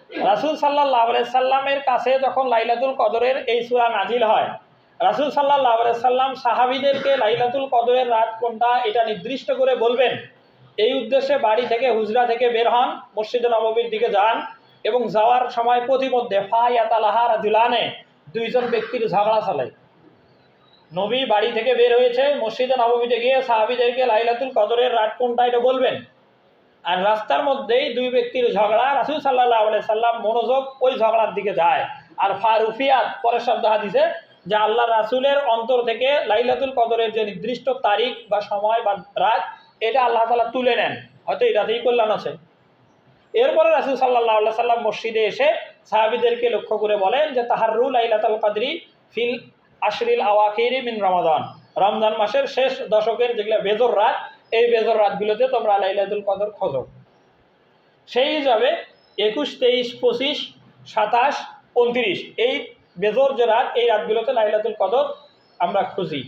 রাসূল সাল্লাল্লাহু আলাইহি সাল্লামের কাছে যখন লাইলাতুল কদরের এই সূরা নাজিল হয়, রাসূল সাল্লাল্লাহু আলাইহি সাল্লাম সাহাবীদেরকে লাইলাতুল কদরের রাত কোনটা এটা নির্দিষ্ট করে বলবেন, এই উদ্দেশ্যে বাড়ি থেকে হুজরা থেকে বের হন, মসজিদে নববীর দিকে যান এবং যাওয়ার সময় প্রতিমধ্যে ফায়াতালাহা রাজুলানে দুইজন ব্যক্তির ঝগড়া চালায়। নবী বাড়ি থেকে বের হয়েছে, মসজিদে নববীতে গিয়ে সাহাবীদেরকে লাইলাতুল কদরের রাত কোনটা এটা বলবেন, আর রাস্তার মধ্যেই দুই ব্যক্তির ঝগড়া, রাসূল সাল্লাল্লাহু আলাইহি সাল্লাম মনোযোগ ওই ঝগড়ার দিকে যায়। আর ফারুফিয়াত পরের শব্দ হাদিসে যে আল্লাহ রাসূলের অন্তর থেকে লাইলাতুল কদরের যে নির্দিষ্ট তারিখ বা সময় বা রাত এটা আল্লাহ তাআলা তুলে নেন, হয়তো এটাতেই কল্যাণ আছে। এরপরে রাসূল সাল্লাল্লাহু আলাইহি সাল্লাম মসজিদে এসে সাহাবীদেরকে লক্ষ্য করে বলেন যে তাহাররু লাইলাতুল কদরি ফিল আশরিল আওয়াখির মিন রমাদান, রমজান মাসের শেষ দশকের যেগুলো বেজর রাত, এই বেজর রাতগুলোতে তোমরা লাইলাতুল কদর খোঁজো। সেই হিসাবে 21, 23, 25, 27, 29 এই বেজর যে রাত, এই রাতগুলোতে লাইলাতুল কদর আমরা খুঁজি।